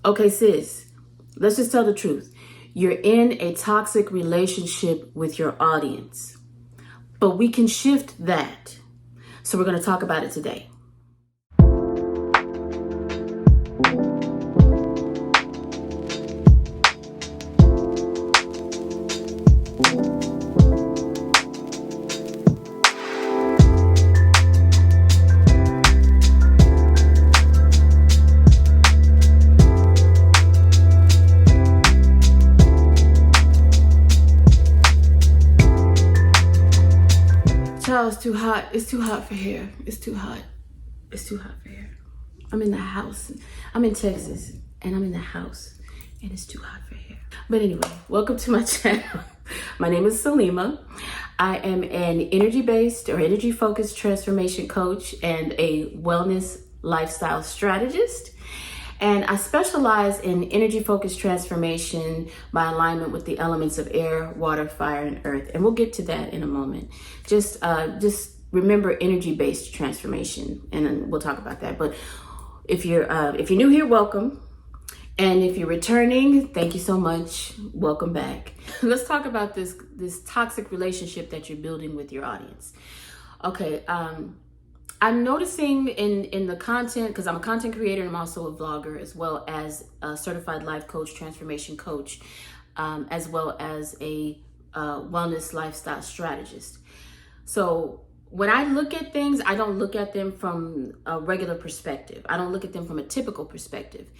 Okay, sis, let's just tell the truth. You're in a toxic relationship with your audience, but we can shift that. So we're going to talk about it today. Child, it's too hot. It's too hot for here. It's too hot. It's too hot for here. I'm in the house. I'm in Texas and I'm in the house and it's too hot for here. But anyway, welcome to my channel. My name is Salima. I am an energy-based or energy-focused transformation coach and a wellness lifestyle strategist. And I specialize in energy-focused transformation by alignment with the elements of air, water, fire, and earth. And we'll get to that in a moment. Just remember energy-based transformation, and then we'll talk about that. But if you're new here, welcome. And if you're returning, thank you so much. Welcome back. Let's talk about this toxic relationship that you're building with your audience. Okay. I'm noticing in the content, because I'm a content creator and I'm also a vlogger, as well as a certified life coach, transformation coach, as well as a wellness lifestyle strategist. So when I look at things, I don't look at them from a regular perspective. I don't look at them from a typical perspective.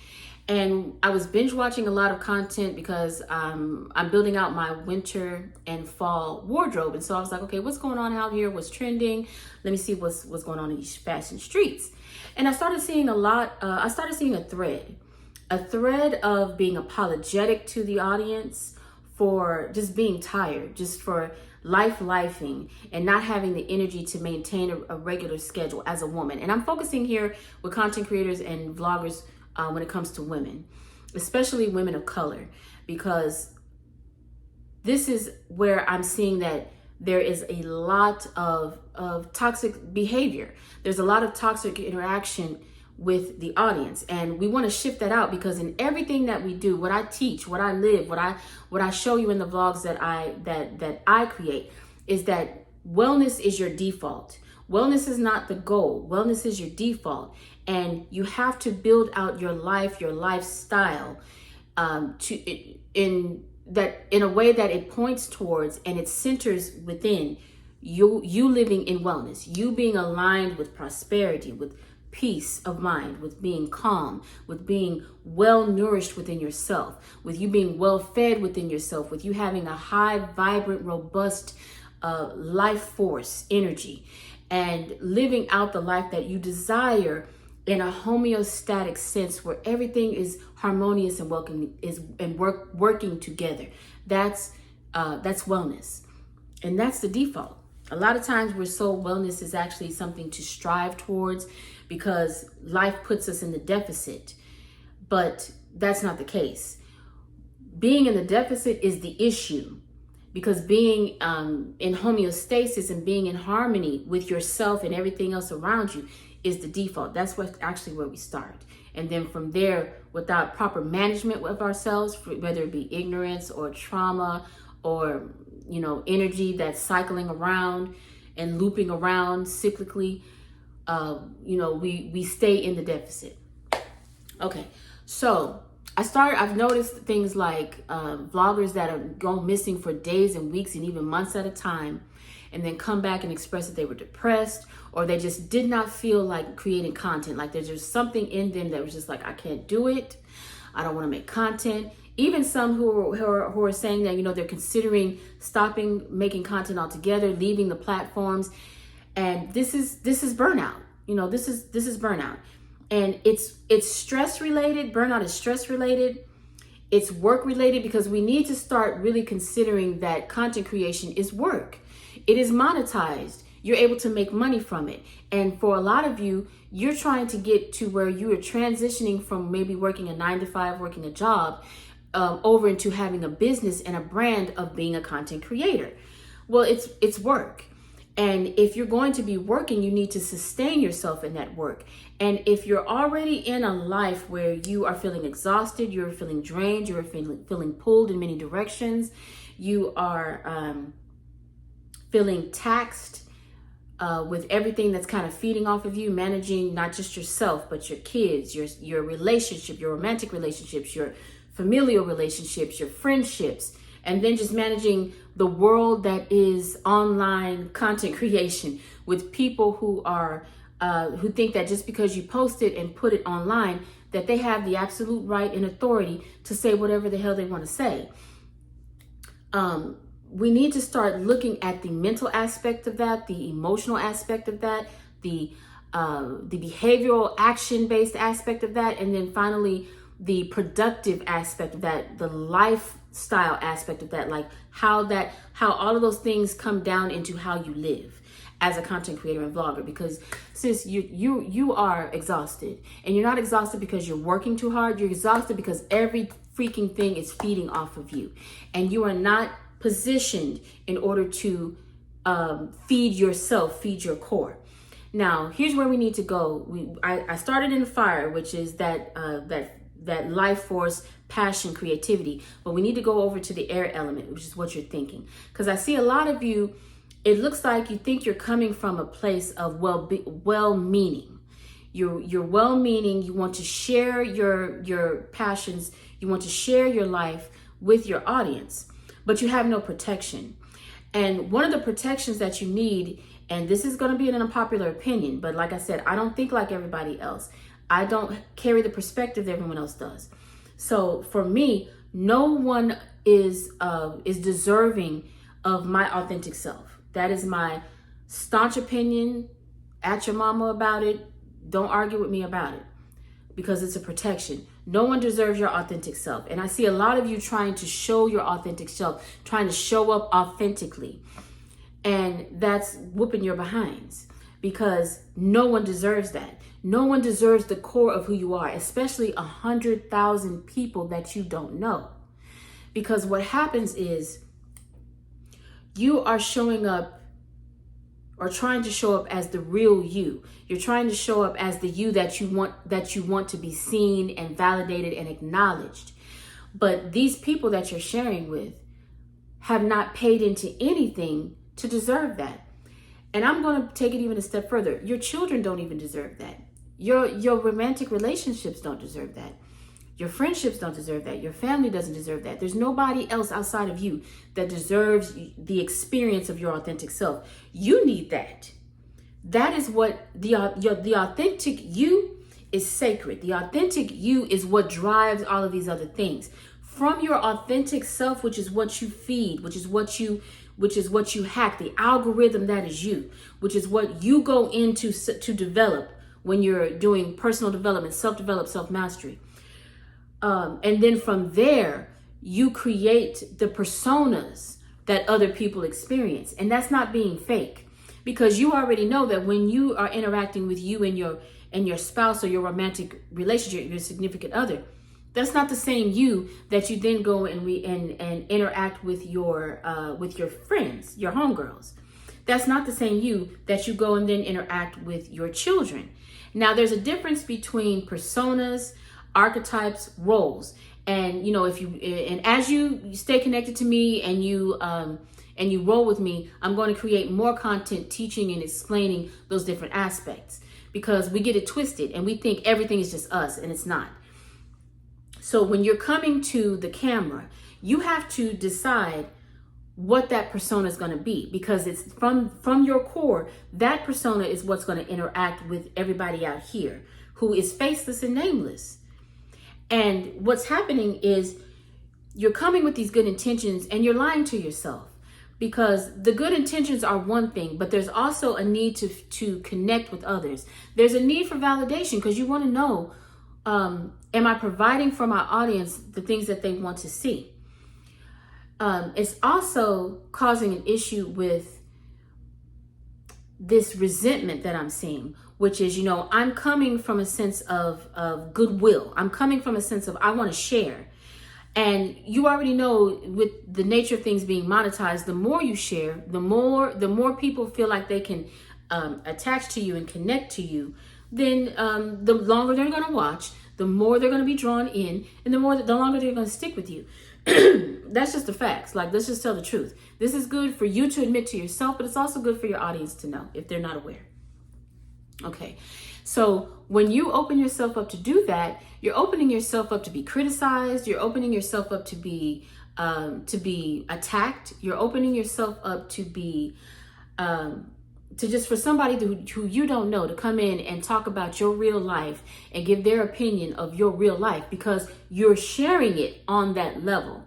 And I was binge watching a lot of content because I'm building out my winter and fall wardrobe. And so I was like, okay, what's going on out here? What's trending? Let me see what's going on in these fashion streets. And I started seeing a thread of being apologetic to the audience for just being tired, just for lifing and not having the energy to maintain a regular schedule as a woman. And I'm focusing here with content creators and vloggers when it comes to women, especially women of color, because this is where I'm seeing that there is a lot of toxic behavior. There's a lot of toxic interaction with the audience, and we want to shift that out, because in everything that we do, what I teach, what I live, what I show you in the vlogs that I create, is that wellness is your default. Wellness is not the goal. Wellness is your default. And you have to build out your life, your lifestyle, in a way that it points towards and it centers within you living in wellness, you being aligned with prosperity, with peace of mind, with being calm, with being well nourished within yourself, with you being well fed within yourself, with you having a high, vibrant, robust life force energy, and living out the life that you desire in a homeostatic sense where everything is harmonious and working together. That's wellness. And that's the default. A lot of times wellness is actually something to strive towards because life puts us in the deficit. But that's not the case. Being in the deficit is the issue, because being in homeostasis and being in harmony with yourself and everything else around you is the default. That's where we start. And then from there, without proper management of ourselves, whether it be ignorance or trauma or, energy that's cycling around and looping around cyclically, we stay in the deficit. Okay. So I've noticed things like vloggers that are going missing for days and weeks and even months at a time, and then come back and express that they were depressed, or they just did not feel like creating content. Like there's just something in them that was just like, I can't do it. I don't want to make content. Even some who are saying that, they're considering stopping making content altogether, leaving the platforms. And this is burnout. This is burnout. And it's stress related. Burnout is stress related. It's work related, because we need to start really considering that content creation is work. It is monetized. You're able to make money from it. And for a lot of you, you're trying to get to where you are transitioning from maybe working a 9-to-5, working a job, over into having a business and a brand of being a content creator. Well, it's work. And if you're going to be working, you need to sustain yourself in that work. And if you're already in a life where you are feeling exhausted, you're feeling drained, you're feeling pulled in many directions, you are feeling taxed with everything that's kind of feeding off of you, managing not just yourself, but your kids, your relationship, your romantic relationships, your familial relationships, your friendships, and then just managing the world that is online content creation with people who are who think that just because you post it and put it online, that they have the absolute right and authority to say whatever the hell they want to say. We need to start looking at the mental aspect of that, the emotional aspect of that, the behavioral action-based aspect of that, and then finally the productive aspect of that, the lifestyle aspect of that, like how all of those things come down into how you live as a content creator and vlogger. Because sis, you are exhausted, and you're not exhausted because you're working too hard. You're exhausted because every freaking thing is feeding off of you, and you are not positioned in order to feed yourself, feed your core. Now, here's where we need to go. I started in the fire, which is that life force, passion, creativity, but we need to go over to the air element, which is what you're thinking. Because I see a lot of you, it looks like you think you're coming from a place of well-meaning. You're well-meaning. You want to share your passions. You want to share your life with your audience, but you have no protection. And one of the protections that you need, and this is going to be an unpopular opinion, but like I said, I don't think like everybody else. I don't carry the perspective that everyone else does. So for me, no one is deserving of my authentic self. That is my staunch opinion. At your mama about it. Don't argue with me about it, because it's a protection. No one deserves your authentic self. And I see a lot of you trying to show your authentic self, trying to show up authentically. And that's whooping your behinds, because no one deserves that. No one deserves the core of who you are, especially 100,000 people that you don't know. Because what happens is you are showing up or trying to show up as the real you. You're trying to show up as the you that you want to be seen and validated and acknowledged. But these people that you're sharing with have not paid into anything to deserve that. And I'm going to take it even a step further. Your children don't even deserve that. Your romantic relationships don't deserve that. Your friendships don't deserve that. Your family doesn't deserve that. There's nobody else outside of you that deserves the experience of your authentic self. You need that. That is what the authentic you is sacred. The authentic you is what drives all of these other things. From your authentic self, which is what you feed, which is what you hack, the algorithm that is you, which is what you go into to develop when you're doing personal development, self-develop, self-mastery. And then from there, you create the personas that other people experience. And that's not being fake, because you already know that when you are interacting with you and your spouse or your romantic relationship, your significant other, that's not the same you that you then go and interact with your friends, your homegirls. That's not the same you that you go and then interact with your children. Now, there's a difference between personas, archetypes, roles, and as you stay connected to me and you roll with me, I'm going to create more content teaching and explaining those different aspects, because we get it twisted and we think everything is just us, and it's not. So when you're coming to the camera, you have to decide what that persona is going to be, because it's from your core. That persona is what's going to interact with everybody out here who is faceless and nameless. And what's happening is you're coming with these good intentions and you're lying to yourself, because the good intentions are one thing, but there's also a need to connect with others. There's a need for validation, because you want to know, am I providing for my audience the things that they want to see? It's also causing an issue with this resentment that I'm seeing, which is, I'm coming from a sense of goodwill. I'm coming from a sense of I want to share. And you already know, with the nature of things being monetized, the more you share, the more people feel like they can attach to you and connect to you, then the longer they're going to watch, the more they're going to be drawn in, and the longer they're going to stick with you. That's just the facts. Like, let's just tell the truth. This is good for you to admit to yourself, but it's also good for your audience to know if they're not aware. Okay, so when you open yourself up to do that, you're opening yourself up to be criticized. You're opening yourself up to be attacked. You're opening yourself up to be to just for somebody who you don't know to come in and talk about your real life and give their opinion of your real life, because you're sharing it on that level.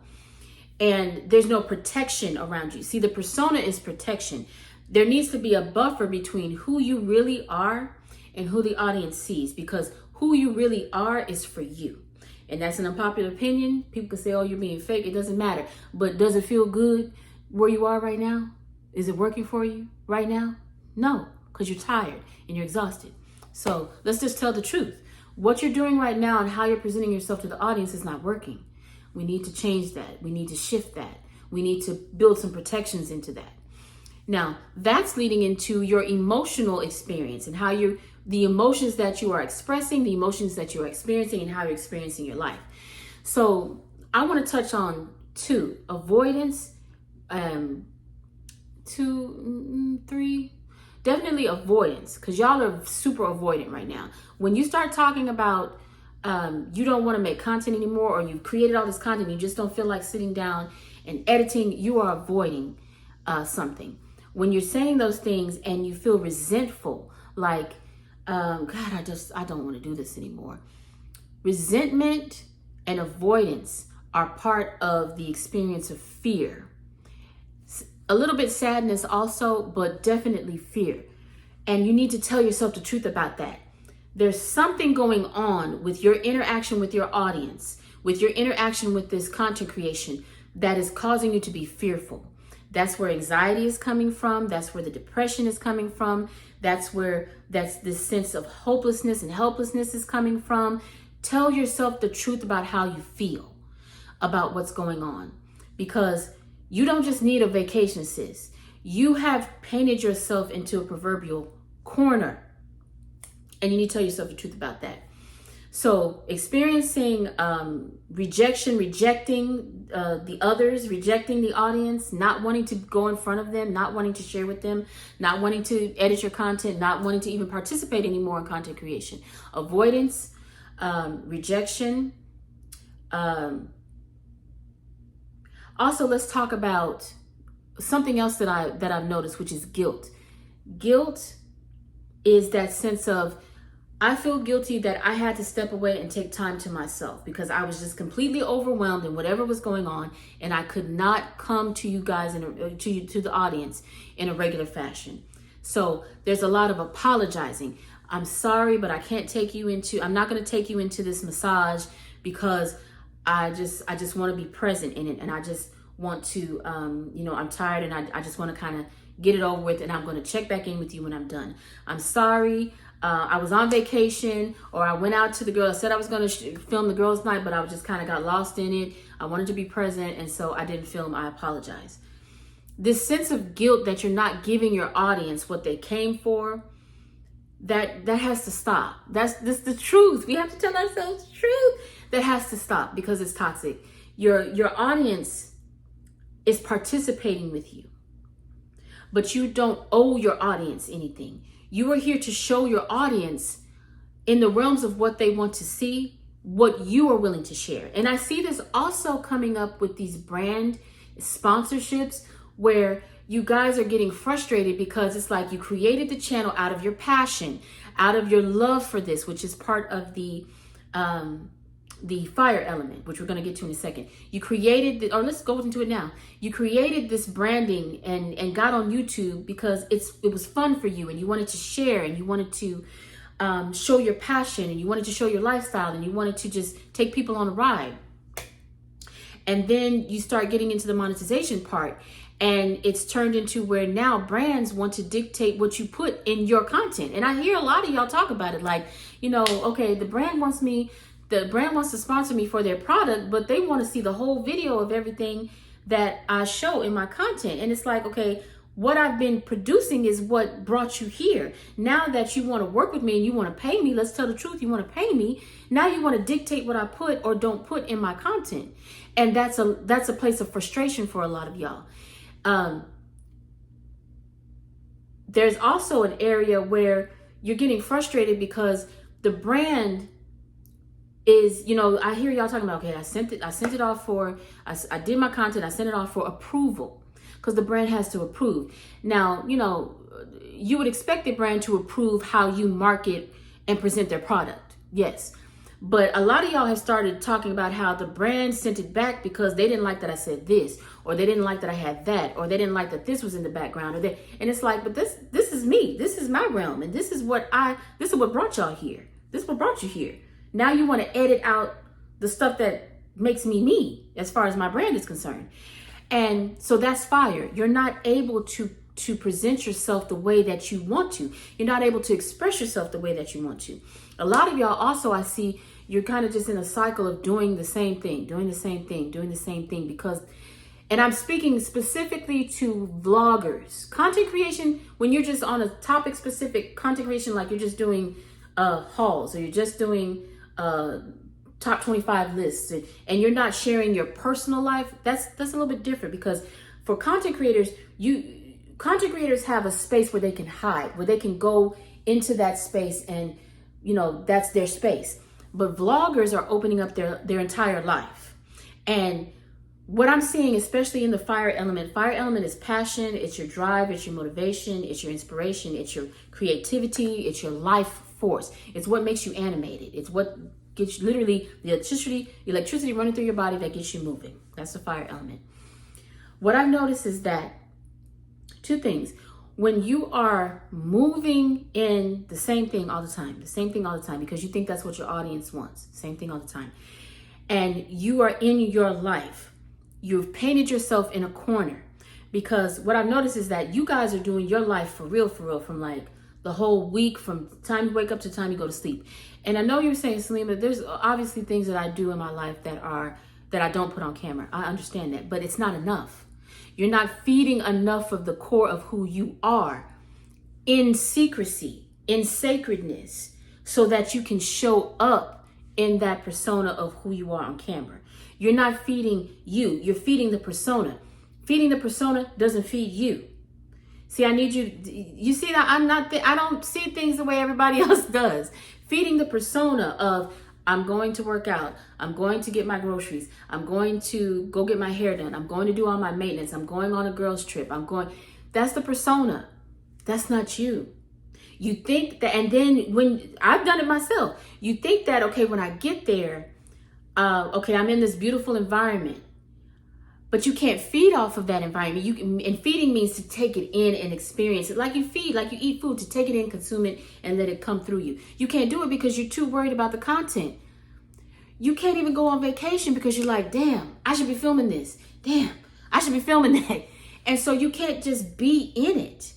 And there's no protection around you. See, the persona is protection. There needs to be a buffer between who you really are and who the audience sees, because who you really are is for you. And that's an unpopular opinion. People can say, oh, you're being fake. It doesn't matter. But does it feel good where you are right now? Is it working for you right now? No, because you're tired and you're exhausted. So let's just tell the truth. What you're doing right now and how you're presenting yourself to the audience is not working. We need to change that. We need to shift that. We need to build some protections into that. Now, that's leading into your emotional experience and how the emotions that you are expressing, the emotions that you are experiencing, and how you're experiencing your life. So I want to touch on two: avoidance, three. Definitely avoidance, because y'all are super avoidant right now. When you start talking about you don't want to make content anymore, or you've created all this content, you just don't feel like sitting down and editing, you are avoiding something. When you're saying those things and you feel resentful, like, God, I don't want to do this anymore. Resentment and avoidance are part of the experience of fear. A little bit sadness also, but definitely fear. And you need to tell yourself the truth about that. There's something going on with your interaction with your audience, with your interaction with this content creation, that is causing you to be fearful. That's where anxiety is coming from. That's where the depression is coming from. That's this sense of hopelessness and helplessness is coming from. Tell yourself the truth about how you feel about what's going on, because you don't just need a vacation, sis. You have painted yourself into a proverbial corner, and you need to tell yourself the truth about that. So experiencing rejection, rejecting the others, rejecting the audience, not wanting to go in front of them, not wanting to share with them, not wanting to edit your content, not wanting to even participate anymore in content creation. Avoidance, rejection. Also, let's talk about something else that I've noticed, which is guilt. Guilt is that sense of, I feel guilty that I had to step away and take time to myself because I was just completely overwhelmed in whatever was going on, and I could not come to you guys to the audience in a regular fashion. So there's a lot of apologizing. I'm sorry, but I'm not going to take you into this massage because I just want to be present in it, and I just want to, I'm tired, and I just want to kind of get it over with, and I'm going to check back in with you when I'm done. I'm sorry. I was on vacation, or I went out to the girls. I said I was going to film the girls' night, but I just kind of got lost in it. I wanted to be present, and so I didn't film. I apologize. This sense of guilt that you're not giving your audience what they came for, that has to stop. That's the truth. We have to tell ourselves the truth. That has to stop because it's toxic. Your audience is participating with you, but you don't owe your audience anything. You are here to show your audience, in the realms of what they want to see, what you are willing to share. And I see this also coming up with these brand sponsorships, where you guys are getting frustrated because it's like you created the channel out of your passion, out of your love for this, which is part of the fire element, which we're going to get to in a second. You created, or let's go into it now. You created this branding and got on YouTube because it was fun for you, and you wanted to share, and you wanted to show your passion, and you wanted to show your lifestyle, and you wanted to just take people on a ride. And then you start getting into the monetization part, and it's turned into where now brands want to dictate what you put in your content. And I hear a lot of y'all talk about it, like, okay, the brand wants me the brand wants to sponsor me for their product, but they want to see the whole video of everything that I show in my content. And it's like, okay, what I've been producing is what brought you here. Now that you want to work with me and you want to pay me, let's tell the truth, you want to pay me. Now you want to dictate what I put or don't put in my content. And that's a place of frustration for a lot of y'all. There's also an area where you're getting frustrated because the brand is, I hear y'all talking about, okay, I sent it off for, I did my content, I sent it off for approval because the brand has to approve. Now, you would expect the brand to approve how you market and present their product. Yes. But a lot of y'all have started talking about how the brand sent it back because they didn't like that I said this, or they didn't like that I had that, or they didn't like that this was in the background, and it's like, but this is me, this is my realm, and this is what brought y'all here. This is what brought you here. Now you want to edit out the stuff that makes me as far as my brand is concerned. And so that's fire. You're not able to present yourself the way that you want to. You're not able to express yourself the way that you want to. A lot of y'all also, I see, you're kind of just in a cycle of doing the same thing because, and I'm speaking specifically to vloggers. Content creation, when you're just on a topic specific content creation, like you're just doing hauls, or you're just doing top 25 lists, and you're not sharing your personal life, that's a little bit different, because for content creators, content creators have a space where they can hide, where they can go into that space, and that's their space. But vloggers are opening up their entire life. And what I'm seeing, especially in the fire element is passion, it's your drive, it's your motivation, it's your inspiration, it's your creativity, it's your life force. It's what makes you animated. It's what gets you, literally, the electricity running through your body that gets you moving. That's the fire element. What I've noticed is that two things. When you are moving in the same thing all the time, because you think that's what your audience wants, same thing all the time, and you are in your life, you've painted yourself in a corner, because what I've noticed is that you guys are doing your life for real, from like the whole week, from time you wake up to time you go to sleep. And I know you're saying, Salima, there's obviously things that I do in my life that I don't put on camera. I understand that, but it's not enough. You're not feeding enough of the core of who you are in secrecy, in sacredness, so that you can show up in that persona of who you are on camera. You're not feeding you, you're feeding the persona. Feeding the persona doesn't feed you. See, I need you see that I don't see things the way everybody else does. Feeding the persona of, I'm going to work out, I'm going to get my groceries, I'm going to go get my hair done, I'm going to do all my maintenance, I'm going on a girls trip, that's the persona. That's not you. You think that, and then when I've done it myself, you think that, okay, when I get there, okay, I'm in this beautiful environment, but you can't feed off of that environment. And feeding means to take it in and experience it. Like you eat food, to take it in, consume it, and let it come through you. You can't do it because you're too worried about the content. You can't even go on vacation because you're like, damn, I should be filming this. Damn, I should be filming that. And so you can't just be in it.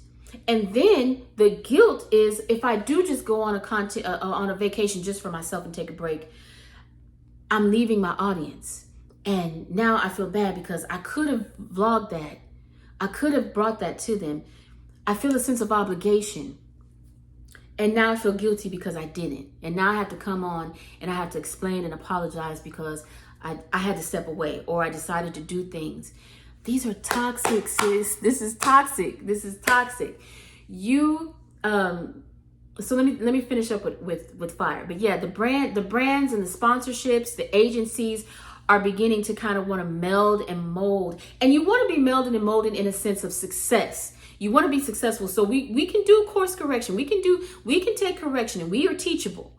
And then the guilt is, if I do just go on a vacation just for myself and take a break, I'm leaving my audience. And now I feel bad because I could have vlogged that. I could have brought that to them. I feel a sense of obligation. And now I feel guilty because I didn't. And now I have to come on and I have to explain and apologize because I had to step away, or I decided to do things. These are toxic, sis. This is toxic. So let me finish up with fire. But yeah, the brands and the sponsorships, the agencies are beginning to kind of want to meld and mold. And you want to be melded and molded in a sense of success. You want to be successful. So we can do course correction. We can take correction, and we are teachable.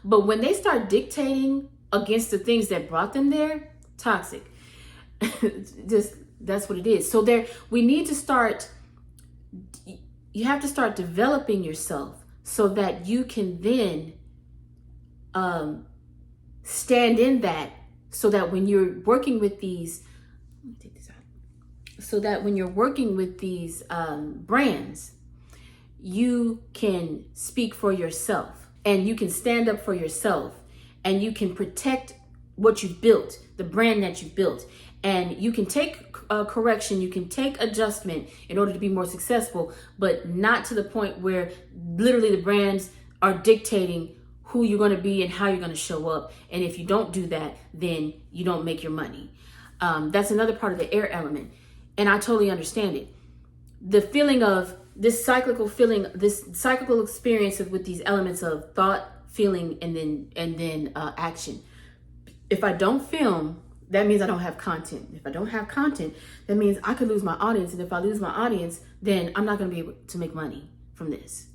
But when they start dictating against the things that brought them there, toxic. Just, that's what it is. So we need to start, you have to start developing yourself so that you can then stand in that. So that when you're working with these, brands, you can speak for yourself and you can stand up for yourself and you can protect what you've built, the brand that you've built. And you can take correction, you can take adjustment in order to be more successful, but not to the point where literally the brands are dictating who you're going to be and how you're going to show up. And if you don't do that, then you don't make your money. That's another part of the air element. And I totally understand it. The feeling of this cyclical experience with these elements of thought, feeling, and then action. If I don't film, that means I don't have content. If I don't have content, that means I could lose my audience. And if I lose my audience, then I'm not going to be able to make money from this.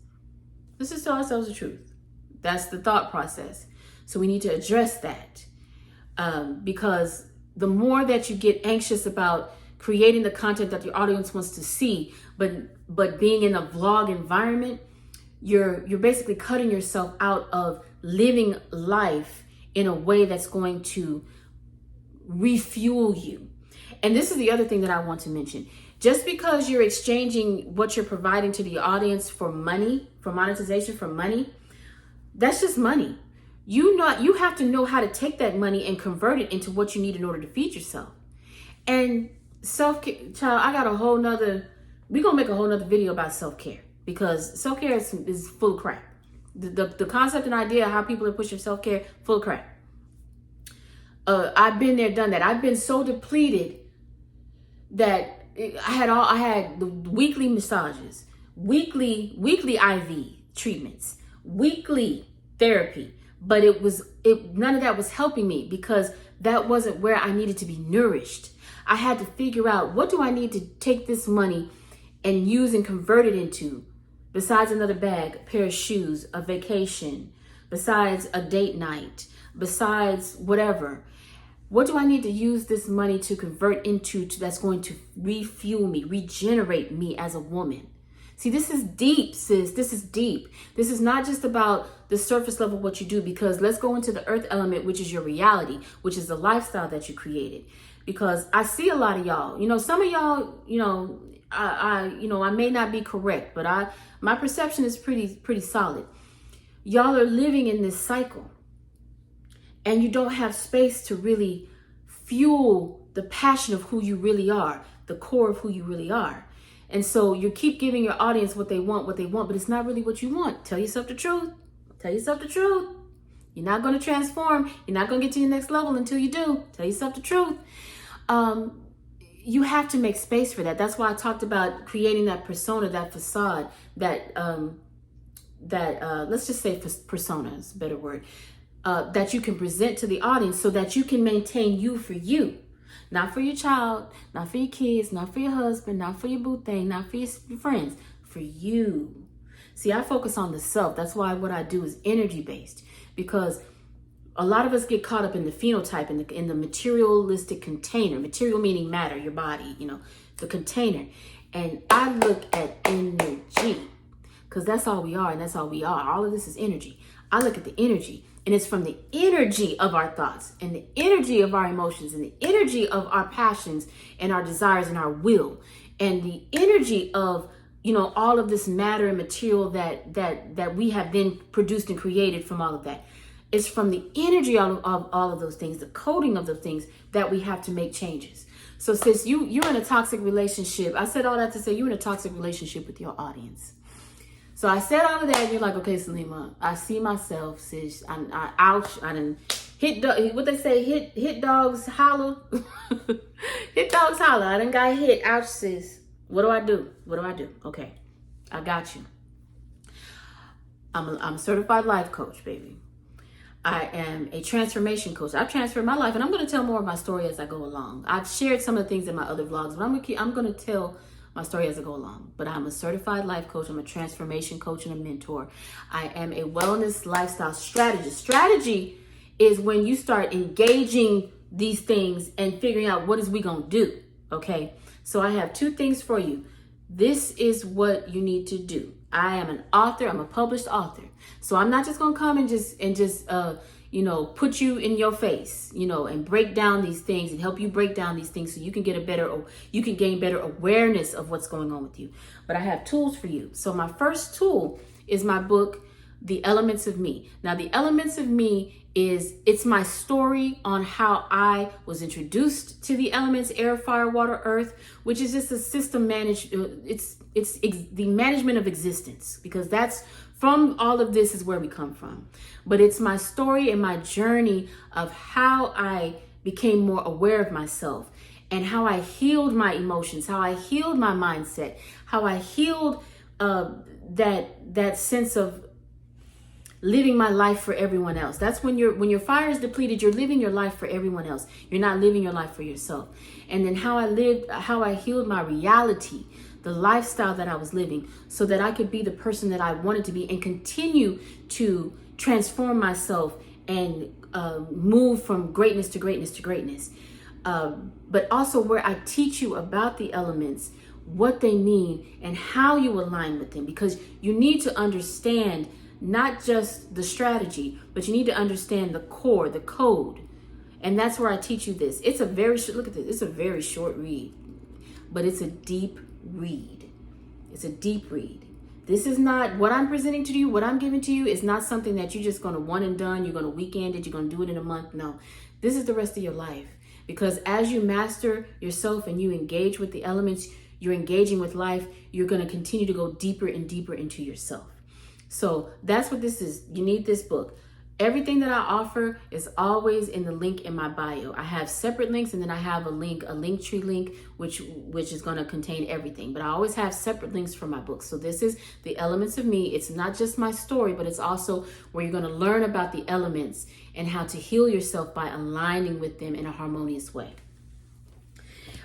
Let's just tell ourselves the truth. That's the thought process. So we need to address that, because the more that you get anxious about creating the content that your audience wants to see, but being in a vlog environment, you're basically cutting yourself out of living life in a way that's going to refuel you. And this is the other thing that I want to mention. Just because you're exchanging what you're providing to the audience for money, for monetization, for money, that's just money. You have to know how to take that money and convert it into what you need in order to feed yourself. And self-care, child, we're going to make a whole nother video about self-care, because self-care is full of crap. The concept and idea of how people are pushing self-care, full of crap. I've been there, done that. I've been so depleted that I had the weekly massages, weekly IV treatments, weekly therapy, but none of that was helping me, because that wasn't where I needed to be nourished. I had to figure out, what do I need to take this money and use and convert it into, besides another bag, a pair of shoes, a vacation, besides a date night, besides whatever. What do I need to use this money to convert into that's going to refuel me, regenerate me as a woman? See, this is deep, sis. This is deep. This is not just about the surface level what you do, because let's go into the earth element, which is your reality, which is the lifestyle that you created. Because I see a lot of y'all, some of y'all, I may not be correct, but my perception is pretty solid. Y'all are living in this cycle, and you don't have space to really fuel the passion of who you really are, the core of who you really are. And so you keep giving your audience what they want, but it's not really what you want. Tell yourself the truth. Tell yourself the truth. You're not going to transform. You're not going to get to your next level until you do. Tell yourself the truth. You have to make space for that. That's why I talked about creating that persona, that facade, that let's just say persona is a better word, that you can present to the audience, so that you can maintain you for you. Not for your child, not for your kids, not for your husband, not for your boo thing, not for your friends, for you. See, I focus on the self. That's why what I do is energy based, because a lot of us get caught up in the phenotype, in the materialistic container, material meaning matter, your body, the container. And I look at energy, because that's all we are, and that's all we are. All of this is energy. I look at the energy. And it's from the energy of our thoughts and the energy of our emotions and the energy of our passions and our desires and our will and the energy of, all of this matter and material that we have then produced and created from all of that. It's from the energy of all of those things, the coding of those things, that we have to make changes. So sis, you're in a toxic relationship. I said all that to say you're in a toxic relationship with your audience. So I said all of that, and you're like, okay, Salima, I see myself, sis. Ouch. I done what they say, hit dogs holler. Hit dogs holler. I done got hit. Ouch, sis. What do I do? Okay, I got you. I'm a certified life coach, baby. I am a transformation coach. I've transformed my life, and I'm going to tell more of my story as I go along. I've shared some of the things in my other vlogs, but I'm going to tell my story as I go along. But I'm a certified life coach. I'm a transformation coach and a mentor. I am a wellness lifestyle strategist. Strategy is when you start engaging these things and figuring out what is we going to do. Okay. So I have two things for you. This is what you need to do. I am an author. I'm a published author. So I'm not just going to come and just put you in your face, and break down these things and help you break down these things so you can gain better awareness of what's going on with you. But I have tools for you. So my first tool is my book, The Elements of Me. Now, The Elements of Me it's my story on how I was introduced to the elements air, fire, water, earth, which is just a system managed. It's the management of existence, because that's from all of this is where we come from. But it's my story and my journey of how I became more aware of myself and how I healed my emotions, how I healed my mindset, how I healed that sense of living my life for everyone else. That's when your fire is depleted, you're living your life for everyone else. You're not living your life for yourself. And then how I healed my reality, the lifestyle that I was living, so that I could be the person that I wanted to be and continue to transform myself and move from greatness to greatness to greatness. But also where I teach you about the elements, what they mean, and how you align with them, because you need to understand not just the strategy, but you need to understand the core, the code. And that's where I teach you this. It's a very look at this. It's a very short read, but it's a deep read. It's a deep read. This is not what I'm presenting to you. What I'm giving to you is not something that you're just going to one and done. You're going to weekend it. You're going to do it in a month. No, this is the rest of your life. Because as you master yourself and you engage with the elements, you're engaging with life, you're going to continue to go deeper and deeper into yourself. So that's what this is. You need this book. Everything that I offer is always in the link in my bio. I have separate links, and then I have a link tree link, which is going to contain everything. But I always have separate links for my books. So this is the elements of me. It's not just my story, but it's also where you're going to learn about the elements and how to heal yourself by aligning with them in a harmonious way.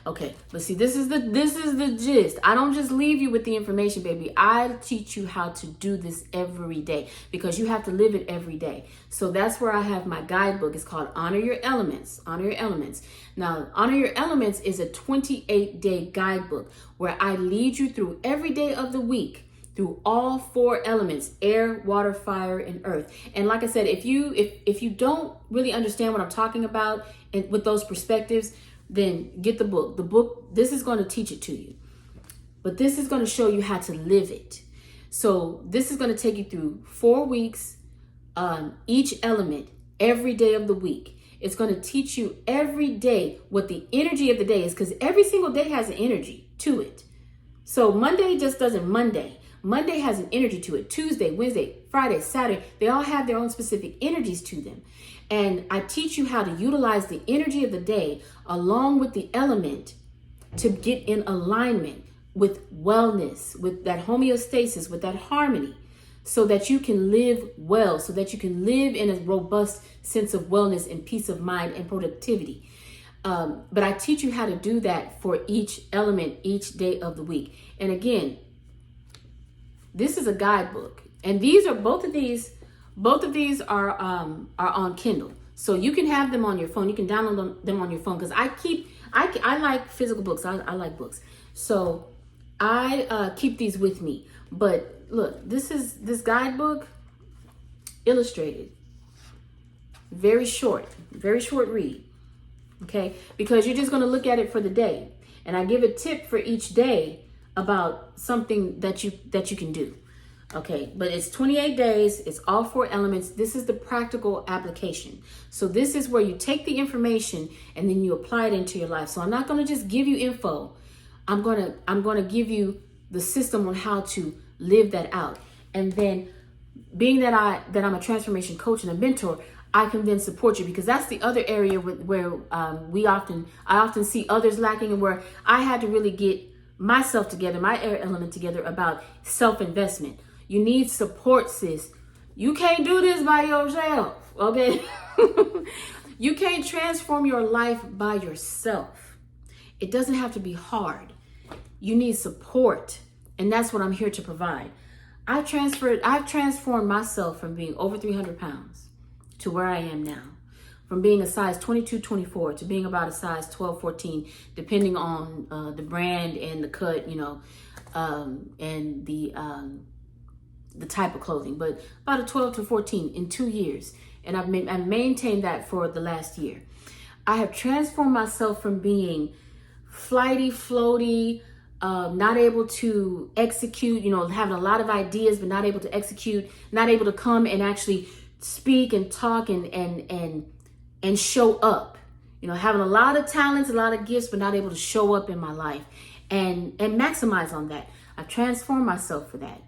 Okay, but see, this is the gist. I don't just leave you with the information, baby. I teach you how to do this every day, because you have to live it every day. So that's where I have my guidebook. It's called Honor Your Elements. Honor Your Elements. Now, Honor Your Elements is a 28-day guidebook where I lead you through every day of the week, through all 4 elements: air, water, fire, and earth. And like I said, if you don't really understand what I'm talking about and with those perspectives, then get the book. The book, this is going to teach it to you, but this is going to show you how to live it. So this is going to take you through 4 weeks, each element, every day of the week. It's going to teach you every day what the energy of the day is, because every single day has an energy to it. So Monday just doesn't Monday. Monday has an energy to it. Tuesday, Wednesday, Friday, Saturday, they all have their own specific energies to them. And I teach you how to utilize the energy of the day along with the element to get in alignment with wellness, with that homeostasis, with that harmony, so that you can live well, so that you can live in a robust sense of wellness and peace of mind and productivity. But I teach you how to do that for each element, each day of the week. And again, this is a guidebook, and both of these are on Kindle, so you can have them on your phone. You can download them on your phone, because I like physical books. I like books, so I keep these with me. But look, this guidebook, illustrated, very short read. Okay, because you're just going to look at it for the day, and I give a tip for each day about something that you can do. Okay, but it's 28 days. It's all 4 elements. This is the practical application. So this is where you take the information and then you apply it into your life. So I'm not going to just give you info. I'm going to give you the system on how to live that out. And then being that I'm a transformation coach and a mentor, I can then support you, because that's the other area where I often see others lacking, and where I had to really get myself together, my air element together, about self-investment. You need support, sis. You can't do this by yourself, okay? You can't transform your life by yourself. It doesn't have to be hard. You need support, and that's what I'm here to provide. I've transformed myself from being over 300 pounds to where I am now. From being a size 22, 24 to being about a size 12, 14, depending on the brand and the cut, and the type of clothing, but about a 12 to 14 in 2 years. And I've maintained that for the last year. I have transformed myself from being flighty, floaty, not able to execute, having a lot of ideas, but not able to execute, not able to come and actually speak and talk and show up. You know, having a lot of talents, a lot of gifts, but not able to show up in my life and maximize on that. I transformed myself for that.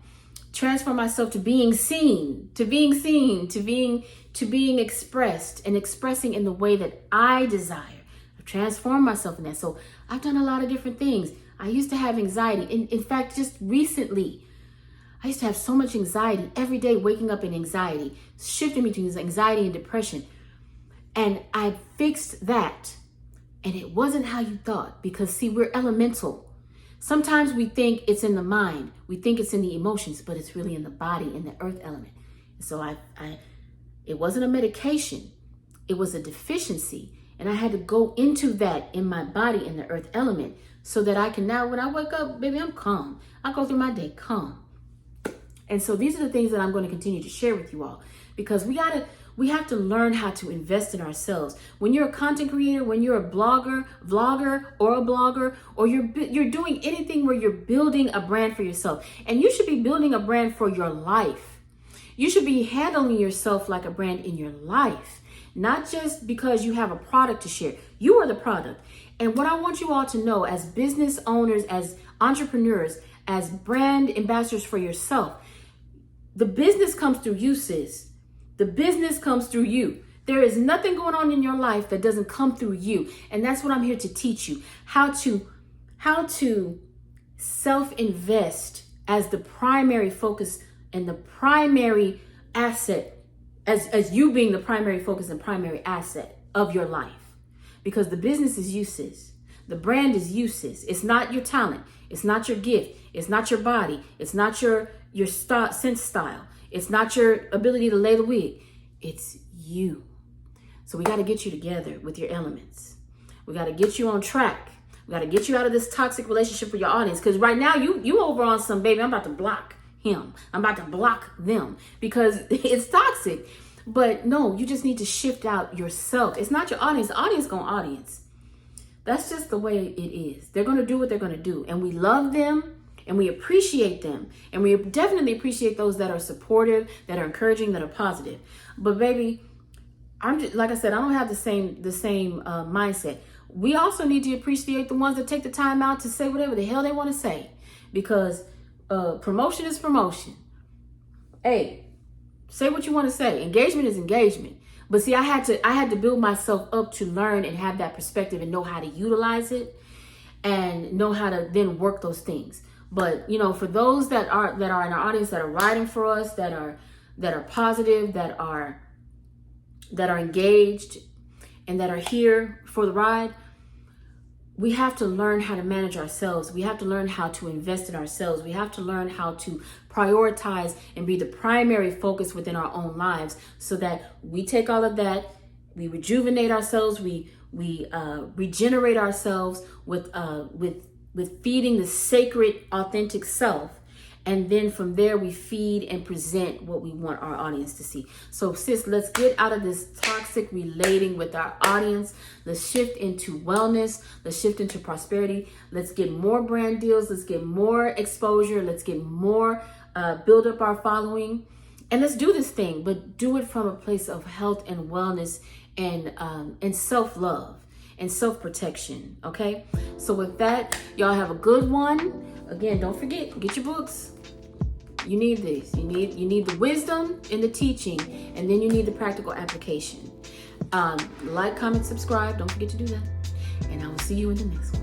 Transform myself to being seen, to being expressed and expressing in the way that I desire. I've transformed myself in that. So I've done a lot of different things. I used to have anxiety. In fact, just recently, I used to have so much anxiety every day, waking up in anxiety, shifting between anxiety and depression. And I fixed that. And it wasn't how you thought, because see, we're elemental. Sometimes we think it's in the mind, we think it's in the emotions, but it's really in the body, in the earth element. So it wasn't a medication, it was a deficiency. And I had to go into that in my body, in the earth element, so that I can now, when I wake up, baby, I'm calm. I go through my day calm. And so these are the things that I'm going to continue to share with you all, because we have to learn how to invest in ourselves. When you're a content creator, when you're a vlogger, or you're doing anything where you're building a brand for yourself, and you should be building a brand for your life. You should be handling yourself like a brand in your life, not just because you have a product to share. You are the product. And what I want you all to know, as business owners, as entrepreneurs, as brand ambassadors for yourself, the business comes through you, sis. The business comes through you. There is nothing going on in your life that doesn't come through you. And that's what I'm here to teach you. How to self-invest as the primary focus and the primary asset, as you being the primary focus and primary asset of your life. Because the business is you, sis. The brand is you, sis. It's not your talent. It's not your gift. It's not your body. It's not your sense style. It's not your ability to lay the wig. It's you. So we got to get you together with your elements. We got to get you on track. We got to get you out of this toxic relationship with your audience. Because right now you over on some, baby, I'm about to block him. I'm about to block them because it's toxic. But no, you just need to shift out yourself. It's not your audience. The audience going to audience. That's just the way it is. They're going to do what they're going to do. And we love them. And we appreciate them. And we definitely appreciate those that are supportive, that are encouraging, that are positive. But baby, I'm just, like I said, I don't have the same mindset. We also need to appreciate the ones that take the time out to say whatever the hell they want to say. Because promotion is promotion. Hey, say what you want to say. Engagement is engagement. But see, I had to build myself up to learn and have that perspective and know how to utilize it and know how to then work those things. But, you know, for those that are in our audience, that are riding for us, that are positive, that are engaged, and that are here for the ride, we have to learn how to manage ourselves. We have to learn how to invest in ourselves. We have to learn how to prioritize and be the primary focus within our own lives, so that we take all of that, we rejuvenate ourselves, we regenerate ourselves with feeding the sacred, authentic self. And then from there, we feed and present what we want our audience to see. So sis, let's get out of this toxic relating with our audience. Let's shift into wellness. Let's shift into prosperity. Let's get more brand deals. Let's get more exposure. Let's get more, build up our following. And let's do this thing, but do it from a place of health and wellness and self-love and self-protection, okay? So with that, y'all have a good one. Again, don't forget, get your books. You need this. You need the wisdom and the teaching, and then you need the practical application. Like, comment, subscribe. Don't forget to do that. And I will see you in the next one.